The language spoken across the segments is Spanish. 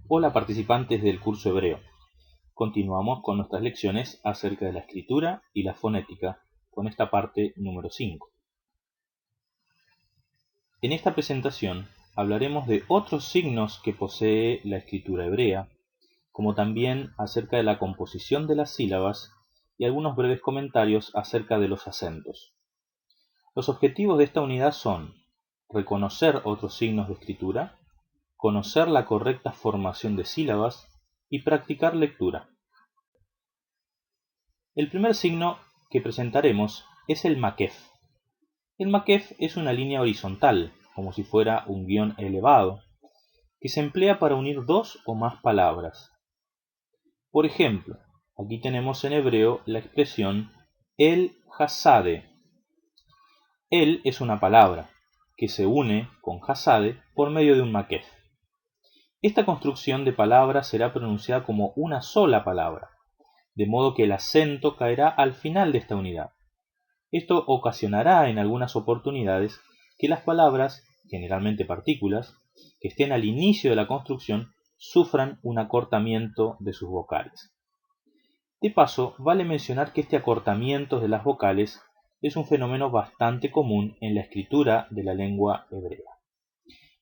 Hola participantes del curso hebreo. Continuamos con nuestras lecciones acerca de la escritura y la fonética con esta parte número 5. En esta presentación hablaremos de otros signos que posee la escritura hebrea, como también acerca de la composición de las sílabas y algunos breves comentarios acerca de los acentos. Los objetivos de esta unidad son reconocer otros signos de escritura, conocer la correcta formación de sílabas y practicar lectura. El primer signo que presentaremos es el makef. El makef es una línea horizontal, como si fuera un guión elevado, que se emplea para unir dos o más palabras. Por ejemplo, aquí tenemos en hebreo la expresión el hasade. El es una palabra que se une con hasade por medio de un makef. Esta construcción de palabras será pronunciada como una sola palabra, de modo que el acento caerá al final de esta unidad. Esto ocasionará en algunas oportunidades que las palabras, generalmente partículas, que estén al inicio de la construcción sufran un acortamiento de sus vocales. De paso, vale mencionar que este acortamiento de las vocales es un fenómeno bastante común en la escritura de la lengua hebrea.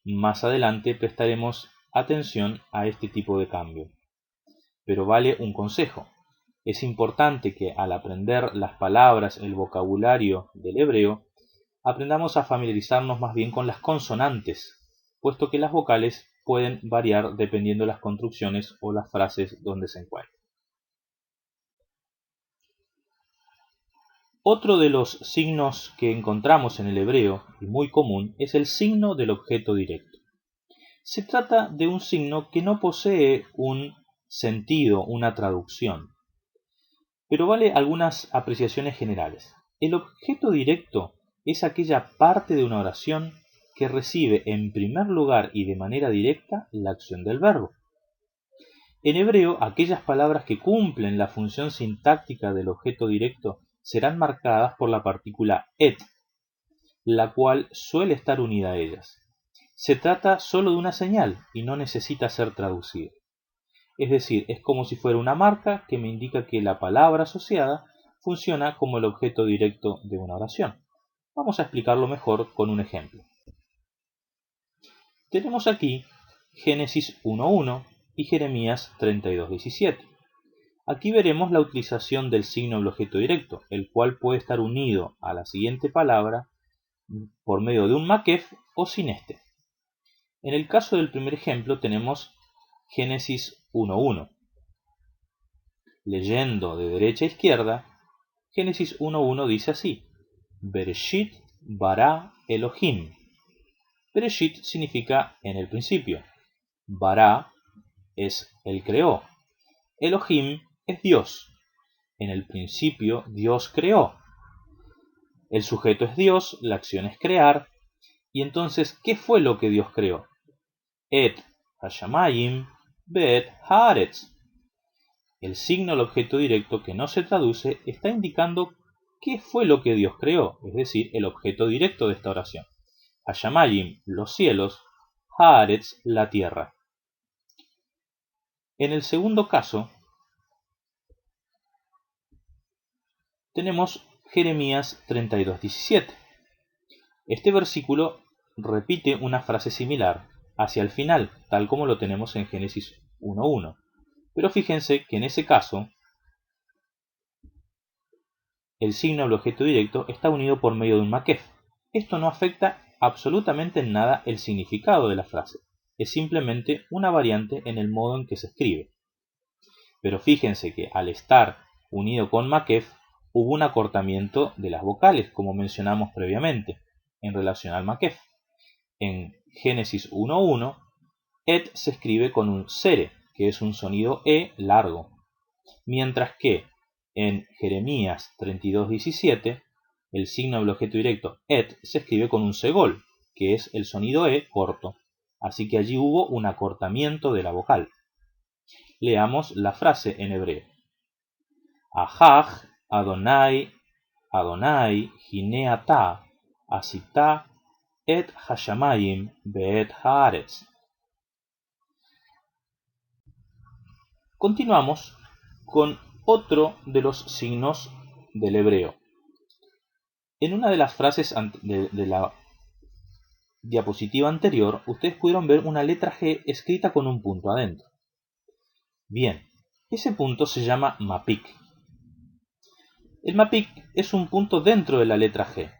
Más adelante prestaremos atención a este tipo de cambio. Pero vale un consejo. Es importante que al aprender las palabras, el vocabulario del hebreo, aprendamos a familiarizarnos más bien con las consonantes, puesto que las vocales pueden variar dependiendo de las construcciones o las frases donde se encuentren. Otro de los signos que encontramos en el hebreo, y muy común, es el signo del objeto directo. Se trata de un signo que no posee un sentido, una traducción, pero vale algunas apreciaciones generales. El objeto directo es aquella parte de una oración que recibe en primer lugar y de manera directa la acción del verbo. En hebreo, aquellas palabras que cumplen la función sintáctica del objeto directo serán marcadas por la partícula et, la cual suele estar unida a ellas. Se trata solo de una señal y no necesita ser traducida. Es decir, es como si fuera una marca que me indica que la palabra asociada funciona como el objeto directo de una oración. Vamos a explicarlo mejor con un ejemplo. Tenemos aquí Génesis 1.1 y Jeremías 32.17. Aquí veremos la utilización del signo del objeto directo, el cual puede estar unido a la siguiente palabra por medio de un makef o sin este. En el caso del primer ejemplo tenemos Génesis 1.1. Leyendo de derecha a izquierda, Génesis 1.1 dice así: Bereshit bara Elohim. Bereshit significa en el principio. Bara es el creó. Elohim es Dios. En el principio Dios creó. El sujeto es Dios, la acción es crear. Y entonces, ¿qué fue lo que Dios creó? Et hashamayim be'et haaretz. El signo del objeto directo que no se traduce está indicando qué fue lo que Dios creó, es decir, el objeto directo de esta oración. Hashamayim, los cielos, haaretz, la tierra. En el segundo caso, tenemos Jeremías 32.17. Este versículo repite una frase similar hacia el final, tal como lo tenemos en Génesis 1.1. Pero fíjense que en ese caso, el signo del objeto directo está unido por medio de un makef. Esto no afecta absolutamente en nada el significado de la frase. Es simplemente una variante en el modo en que se escribe. Pero fíjense que al estar unido con makef, hubo un acortamiento de las vocales, como mencionamos previamente, en relación al makef. En Génesis 1.1, et se escribe con un sere, que es un sonido e largo, mientras que en Jeremías 32.17, el signo del objeto directo et se escribe con un segol, que es el sonido e corto, así que allí hubo un acortamiento de la vocal. Leamos la frase en hebreo. Ahaj Adonai Adonai hine ata asita et hashamayim beet haaretz. Continuamos con otro de los signos del hebreo. En una de las frases de la diapositiva anterior, ustedes pudieron ver una letra G escrita con un punto adentro. Bien, ese punto se llama mapik. El mapik es un punto dentro de la letra G,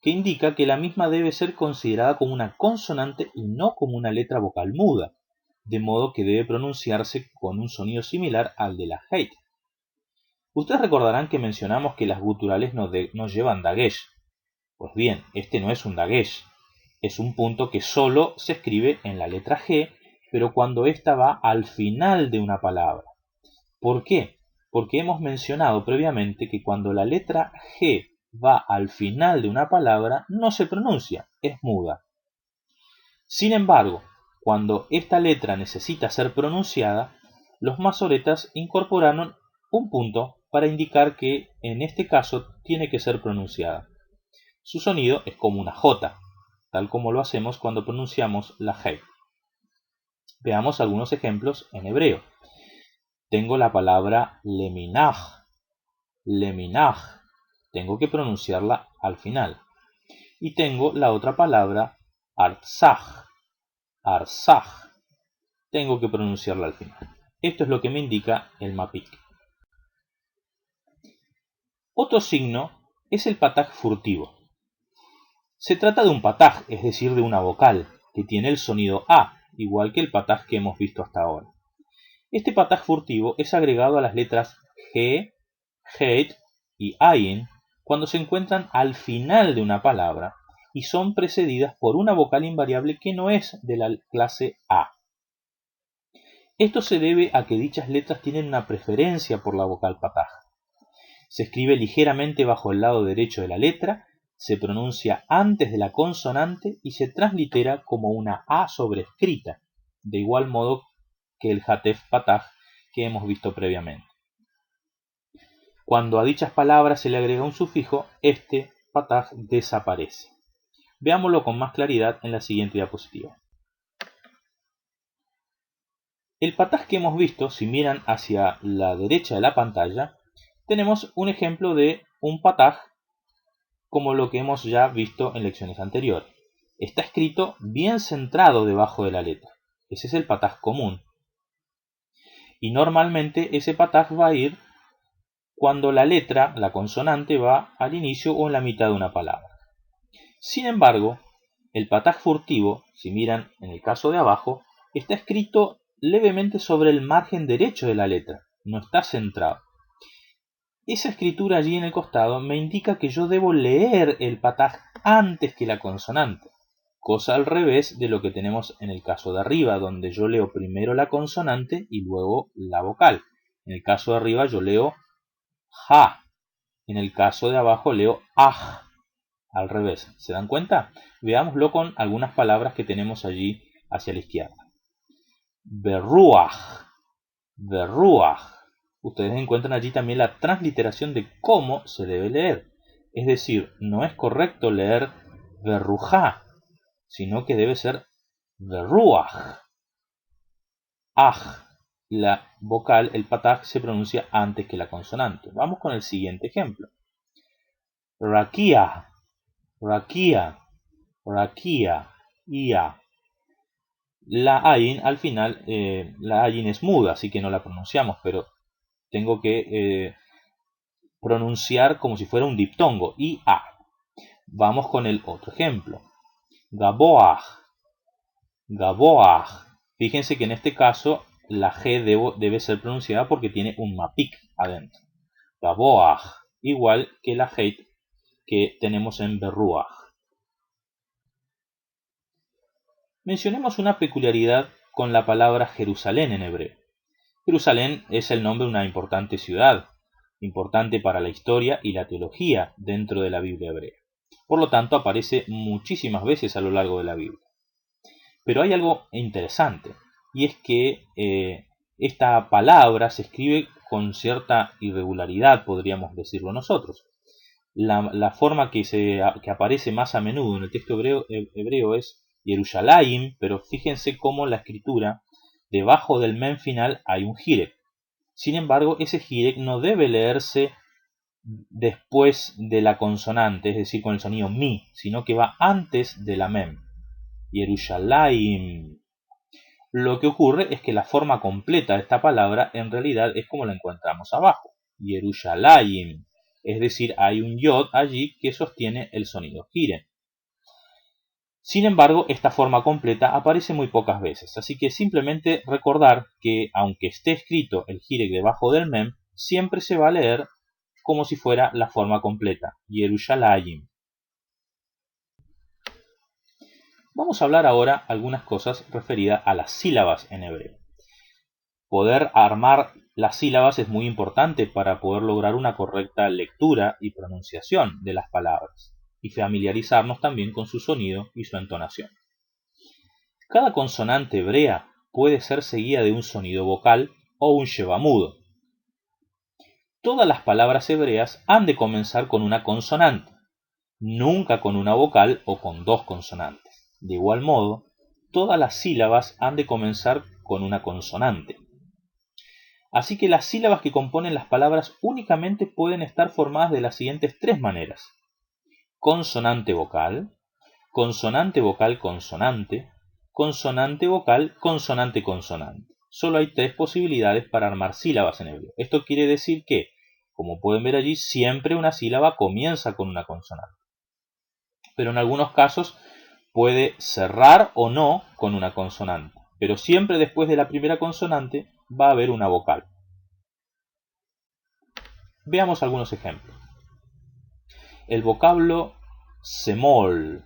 que indica que la misma debe ser considerada como una consonante y no como una letra vocal muda, de modo que debe pronunciarse con un sonido similar al de la Heit. Ustedes recordarán que mencionamos que las guturales no llevan dagesh. Pues bien, este no es un dagesh, es un punto que solo se escribe en la letra G, pero cuando ésta va al final de una palabra. ¿Por qué? Porque hemos mencionado previamente que cuando la letra G va al final de una palabra no se pronuncia, es muda. Sin embargo, cuando esta letra necesita ser pronunciada, los masoretas incorporaron un punto para indicar que en este caso tiene que ser pronunciada. Su sonido es como una J, tal como lo hacemos cuando pronunciamos la G. Veamos algunos ejemplos en hebreo. Tengo la palabra leminaj. Leminaj. Tengo que pronunciarla al final. Y tengo la otra palabra artsaj. Arsaj. Tengo que pronunciarla al final. Esto es lo que me indica el mapik. Otro signo es el pataj furtivo. Se trata de un pataj, es decir, de una vocal, que tiene el sonido A, igual que el pataj que hemos visto hasta ahora. Este pataj furtivo es agregado a las letras G, Het y Ayin cuando se encuentran al final de una palabra y son precedidas por una vocal invariable que no es de la clase A. Esto se debe a que dichas letras tienen una preferencia por la vocal pataj. Se escribe ligeramente bajo el lado derecho de la letra, se pronuncia antes de la consonante y se translitera como una A sobrescrita, de igual modo que el Hatef pataj que hemos visto previamente. Cuando a dichas palabras se le agrega un sufijo, este pataj desaparece. Veámoslo con más claridad en la siguiente diapositiva. El pataj que hemos visto, si miran hacia la derecha de la pantalla, tenemos un ejemplo de un pataj como lo que hemos ya visto en lecciones anteriores. Está escrito bien centrado debajo de la letra. Ese es el pataj común. Y normalmente ese pataj va a ir cuando la letra, la consonante, va al inicio o en la mitad de una palabra. Sin embargo, el pataj furtivo, si miran en el caso de abajo, está escrito levemente sobre el margen derecho de la letra, no está centrado. Esa escritura allí en el costado me indica que yo debo leer el pataj antes que la consonante, cosa al revés de lo que tenemos en el caso de arriba, donde yo leo primero la consonante y luego la vocal. En el caso de arriba yo leo ja, en el caso de abajo leo aj, al revés. ¿Se dan cuenta? Veámoslo con algunas palabras que tenemos allí hacia la izquierda. Berruaj, berruaj. Ustedes encuentran allí también la transliteración de cómo se debe leer. Es decir, no es correcto leer berrujá, sino que debe ser berruaj. Aj, la vocal, el pataj, se pronuncia antes que la consonante. Vamos con el siguiente ejemplo. Rakia, rakia, rakia, ia. La ayin al final, la ayin es muda, así que no la pronunciamos, pero tengo que pronunciar como si fuera un diptongo, ia. Vamos con el otro ejemplo. Gaboaj, gaboaj. Fíjense que en este caso la G debe ser pronunciada porque tiene un mapik adentro. Gaboaj, igual que la Heit que tenemos en berruaj. Mencionemos una peculiaridad con la palabra Jerusalén en hebreo. Jerusalén es el nombre de una importante ciudad, importante para la historia y la teología dentro de la Biblia hebrea. Por lo tanto, aparece muchísimas veces a lo largo de la Biblia. Pero hay algo interesante, y es que esta palabra se escribe con cierta irregularidad, podríamos decirlo nosotros. La forma que aparece más a menudo en el texto hebreo es Yerushalayim, pero fíjense cómo la escritura debajo del mem final hay un jirek. Sin embargo, ese jirek no debe leerse después de la consonante, es decir, con el sonido mi, sino que va antes de la mem. Yerushalayim. Lo que ocurre es que la forma completa de esta palabra en realidad es como la encontramos abajo. Yerushalayim. Es decir, hay un yod allí que sostiene el sonido gire. Sin embargo, esta forma completa aparece muy pocas veces, así que simplemente recordar que aunque esté escrito el jirek debajo del mem, siempre se va a leer como si fuera la forma completa, Yerushalayim. Vamos a hablar ahora algunas cosas referidas a las sílabas en hebreo. Poder armar las sílabas es muy importante para poder lograr una correcta lectura y pronunciación de las palabras, y familiarizarnos también con su sonido y su entonación. Cada consonante hebrea puede ser seguida de un sonido vocal o un shevamudo. Todas las palabras hebreas han de comenzar con una consonante, nunca con una vocal o con dos consonantes. De igual modo, todas las sílabas han de comenzar con una consonante. Así que las sílabas que componen las palabras únicamente pueden estar formadas de las siguientes tres maneras: consonante vocal, consonante vocal consonante, consonante vocal consonante consonante. Solo hay tres posibilidades para armar sílabas en hebreo. Esto quiere decir que, como pueden ver allí, siempre una sílaba comienza con una consonante. Pero en algunos casos puede cerrar o no con una consonante. Pero siempre después de la primera consonante va a haber una vocal. Veamos algunos ejemplos. El vocablo semol,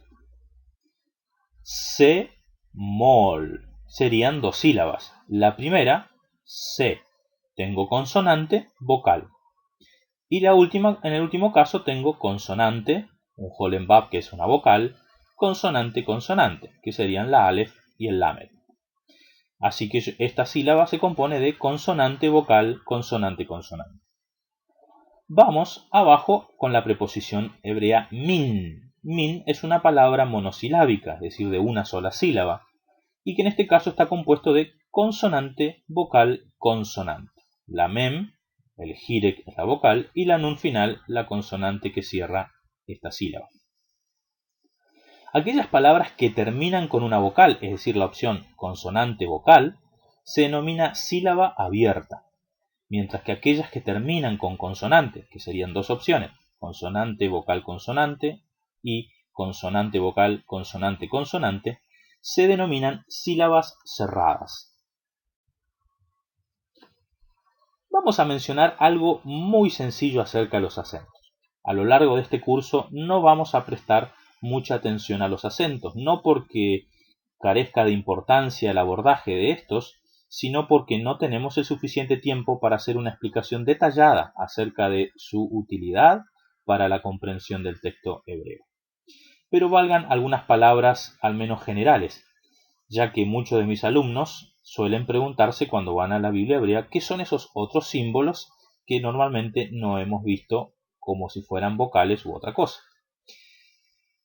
se-mol, serían dos sílabas. La primera, se, tengo consonante, vocal. Y la última, en el último caso, tengo consonante, un holembab que es una vocal, consonante, consonante, que serían la alef y el lamed. Así que esta sílaba se compone de consonante, vocal, consonante, consonante. Vamos abajo con la preposición hebrea min. Min es una palabra monosilábica, es decir, de una sola sílaba, y que en este caso está compuesto de consonante, vocal, consonante. La mem, el jirek es la vocal, y la nun final, la consonante que cierra esta sílaba. Aquellas palabras que terminan con una vocal, es decir, la opción consonante-vocal, se denomina sílaba abierta, mientras que aquellas que terminan con consonante, que serían dos opciones, consonante-vocal-consonante y consonante-vocal-consonante-consonante, se denominan sílabas cerradas. Vamos a mencionar algo muy sencillo acerca de los acentos. A lo largo de este curso no vamos a prestar mucha atención a los acentos, no porque carezca de importancia el abordaje de estos, sino porque no tenemos el suficiente tiempo para hacer una explicación detallada acerca de su utilidad para la comprensión del texto hebreo. Pero valgan algunas palabras al menos generales, ya que muchos de mis alumnos suelen preguntarse cuando van a la Biblia hebrea qué son esos otros símbolos que normalmente no hemos visto como si fueran vocales u otra cosa.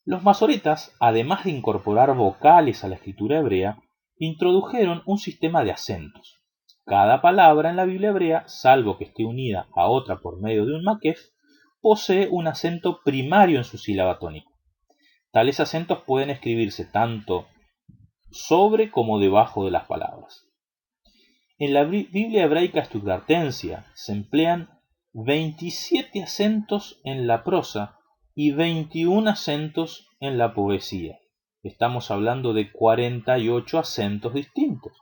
Los masoretas, además de incorporar vocales a la escritura hebrea, introdujeron un sistema de acentos. Cada palabra en la Biblia hebrea, salvo que esté unida a otra por medio de un makef, posee un acento primario en su sílaba tónica. Tales acentos pueden escribirse tanto sobre como debajo de las palabras. En la Biblia hebraica estudiantense se emplean 27 acentos en la prosa y 21 acentos en la poesía. Estamos hablando de 48 acentos distintos.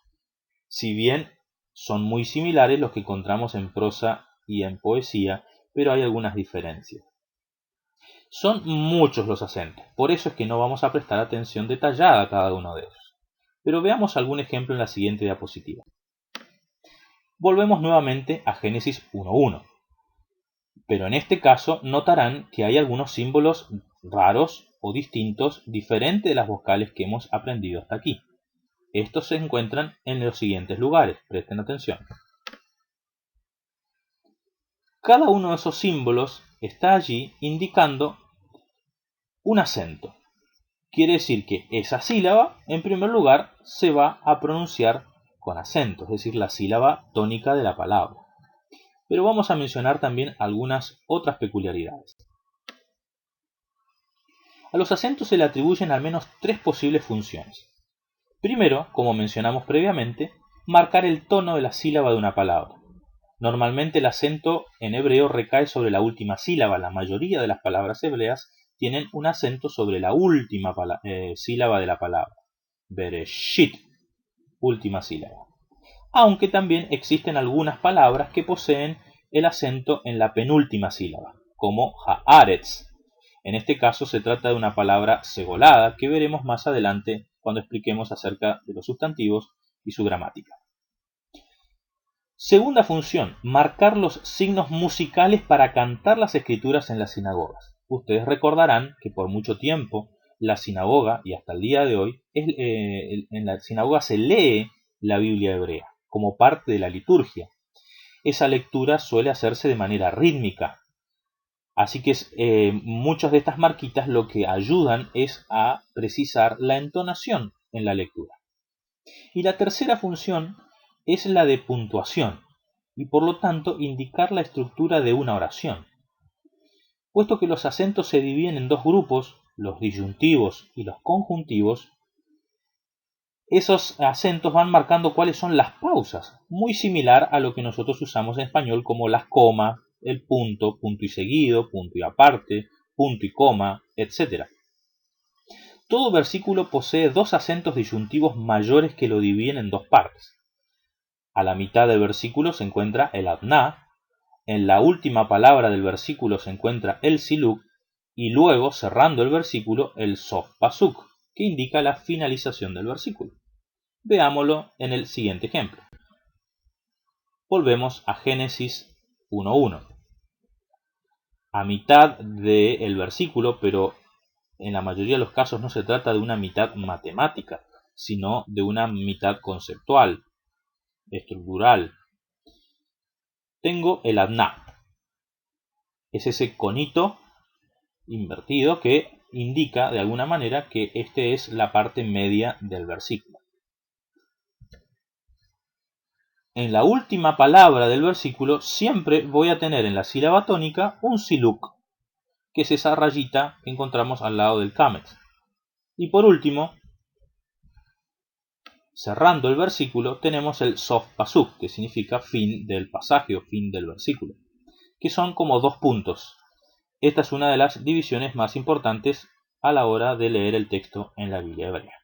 Si bien son muy similares los que encontramos en prosa y en poesía, pero hay algunas diferencias. Son muchos los acentos, por eso es que no vamos a prestar atención detallada a cada uno de ellos. Pero veamos algún ejemplo en la siguiente diapositiva. Volvemos nuevamente a Génesis 1.1. Pero en este caso notarán que hay algunos símbolos raros o distintos, diferentes de las vocales que hemos aprendido hasta aquí. Estos se encuentran en los siguientes lugares, presten atención. Cada uno de esos símbolos está allí indicando un acento. Quiere decir que esa sílaba, en primer lugar, se va a pronunciar con acento, es decir, la sílaba tónica de la palabra. Pero vamos a mencionar también algunas otras peculiaridades. A los acentos se le atribuyen al menos tres posibles funciones. Primero, como mencionamos previamente, marcar el tono de la sílaba de una palabra. Normalmente el acento en hebreo recae sobre la última sílaba. La mayoría de las palabras hebreas tienen un acento sobre la última sílaba de la palabra. Bereshit, última sílaba. Aunque también existen algunas palabras que poseen el acento en la penúltima sílaba, como haaretz. En este caso se trata de una palabra segolada que veremos más adelante cuando expliquemos acerca de los sustantivos y su gramática. Segunda función, marcar los signos musicales para cantar las escrituras en las sinagogas. Ustedes recordarán que por mucho tiempo la sinagoga, y hasta el día de hoy, en la sinagoga se lee la Biblia hebrea como parte de la liturgia. Esa lectura suele hacerse de manera rítmica. Así que muchas de estas marquitas lo que ayudan es a precisar la entonación en la lectura. Y la tercera función es la de puntuación, y por lo tanto indicar la estructura de una oración. Puesto que los acentos se dividen en dos grupos, los disyuntivos y los conjuntivos, esos acentos van marcando cuáles son las pausas, muy similar a lo que nosotros usamos en español como las comas, el punto, punto y seguido, punto y aparte, punto y coma, etc. Todo versículo posee dos acentos disyuntivos mayores que lo dividen en dos partes. A la mitad del versículo se encuentra el adná, en la última palabra del versículo se encuentra el siluk, y luego, cerrando el versículo, el sof pasuk, que indica la finalización del versículo. Veámoslo en el siguiente ejemplo. Volvemos a Génesis 1:1. A mitad del versículo, pero en la mayoría de los casos no se trata de una mitad matemática, sino de una mitad conceptual, estructural. Tengo el adná. Es ese conito invertido que indica de alguna manera que esta es la parte media del versículo. En la última palabra del versículo siempre voy a tener en la sílaba tónica un siluk, que es esa rayita que encontramos al lado del kamet. Y por último, cerrando el versículo, tenemos el sof pasuk, que significa fin del pasaje o fin del versículo, que son como dos puntos. Esta es una de las divisiones más importantes a la hora de leer el texto en la Biblia hebrea.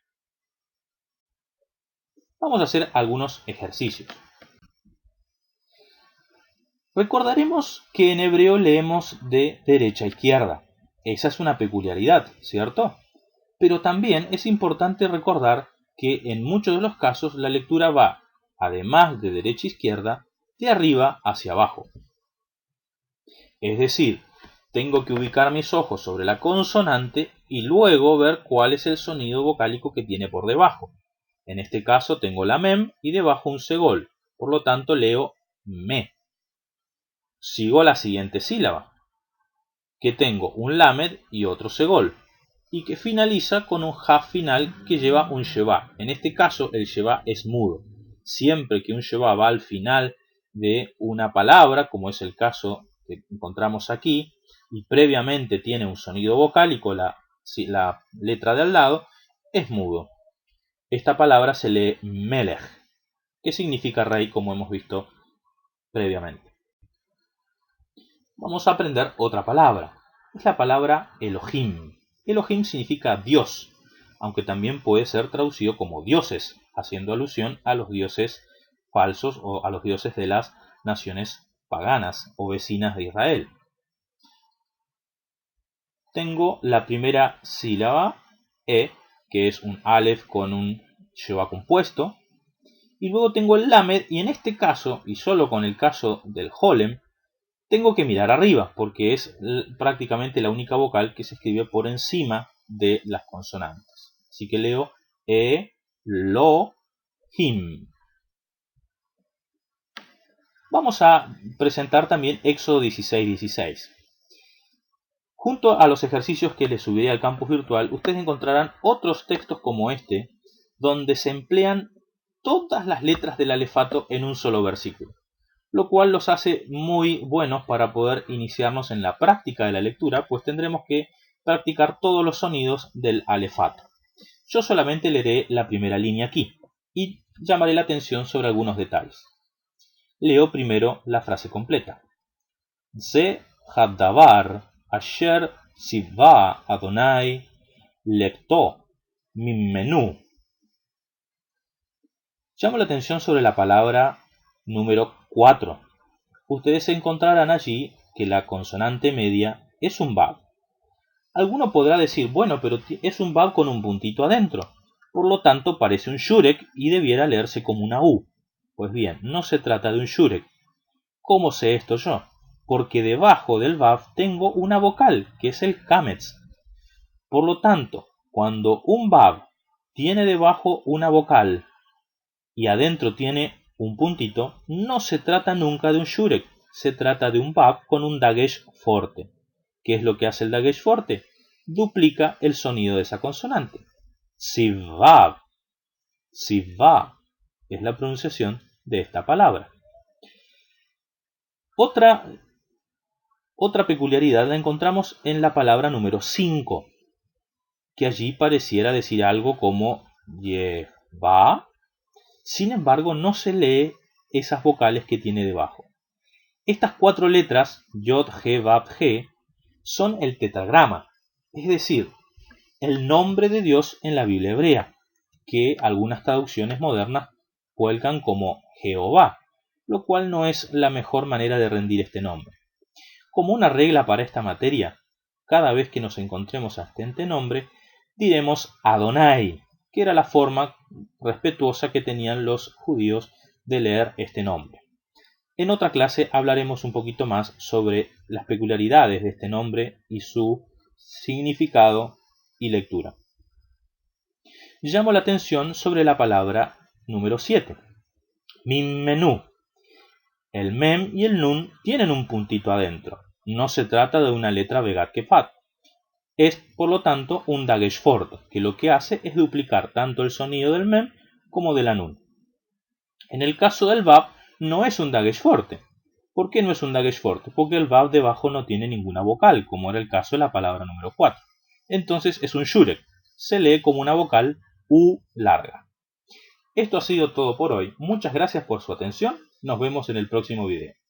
Vamos a hacer algunos ejercicios. Recordaremos que en hebreo leemos de derecha a izquierda. Esa es una peculiaridad, ¿cierto? Pero también es importante recordar que en muchos de los casos la lectura va, además de derecha a izquierda, de arriba hacia abajo. Es decir, tengo que ubicar mis ojos sobre la consonante y luego ver cuál es el sonido vocálico que tiene por debajo. En este caso tengo la mem y debajo un segol, por lo tanto leo me. Sigo la siguiente sílaba, que tengo un lamed y otro segol, y que finaliza con un jaf final que lleva un sheva. En este caso el sheva es mudo. Siempre que un sheva va al final de una palabra, como es el caso que encontramos aquí, y previamente tiene un sonido vocálico, la letra de al lado, es mudo. Esta palabra se lee melech, que significa rey, como hemos visto previamente. Vamos a aprender otra palabra. Es la palabra Elohim. Elohim significa Dios, aunque también puede ser traducido como dioses, haciendo alusión a los dioses falsos o a los dioses de las naciones paganas o vecinas de Israel. Tengo la primera sílaba, E, que es un Aleph con un Sheva compuesto, y luego tengo el Lamed, y en este caso, y solo con el caso del Holem, tengo que mirar arriba, porque es prácticamente la única vocal que se escribe por encima de las consonantes. Así que leo E, Lo, Him. Vamos a presentar también Éxodo 16:16. Junto a los ejercicios que les subiré al campus virtual, ustedes encontrarán otros textos como este, donde se emplean todas las letras del alefato en un solo versículo, lo cual los hace muy buenos para poder iniciarnos en la práctica de la lectura, pues tendremos que practicar todos los sonidos del alefato. Yo solamente leeré la primera línea aquí y llamaré la atención sobre algunos detalles. Leo primero la frase completa. Ze hadavar asher siva Adonai lecto mimenu. Llamo la atención sobre la palabra número 4. Ustedes encontrarán allí que la consonante media es un vav. Alguno podrá decir, bueno, pero es un vav con un puntito adentro, por lo tanto parece un shurek y debiera leerse como una U. Pues bien, no se trata de un shurek. ¿Cómo sé esto yo? Porque debajo del vav tengo una vocal, que es el kametz. Por lo tanto, cuando un vav tiene debajo una vocal y adentro tiene un puntito, no se trata nunca de un shurek, se trata de un vav con un dagesh forte. ¿Qué es lo que hace el dagesh forte? Duplica el sonido de esa consonante. Sivav. Sivav es la pronunciación de esta palabra. Otra peculiaridad la encontramos en la palabra número 5, que allí pareciera decir algo como Yehva. Sin embargo, no se lee esas vocales que tiene debajo. Estas 4 letras, Yod, He, Vav, He, son el tetragrama, es decir, el nombre de Dios en la Biblia hebrea, que algunas traducciones modernas vuelcan como Jehová, lo cual no es la mejor manera de rendir este nombre. Como una regla para esta materia, cada vez que nos encontremos a este nombre, diremos Adonai, que era la forma respetuosa que tenían los judíos de leer este nombre. En otra clase hablaremos un poquito más sobre las peculiaridades de este nombre y su significado y lectura. Llamo la atención sobre la palabra número 7, Mimmenú. El mem y el nun tienen un puntito adentro. No se trata de una letra Begat Kefat. Es, por lo tanto, un dagesh forte, que lo que hace es duplicar tanto el sonido del mem como de la nun. En el caso del vav, no es un dagesh forte. ¿Por qué no es un dagesh forte? Porque el vav debajo no tiene ninguna vocal, como era el caso de la palabra número 4. Entonces es un shurek. Se lee como una vocal U larga. Esto ha sido todo por hoy. Muchas gracias por su atención. Nos vemos en el próximo video.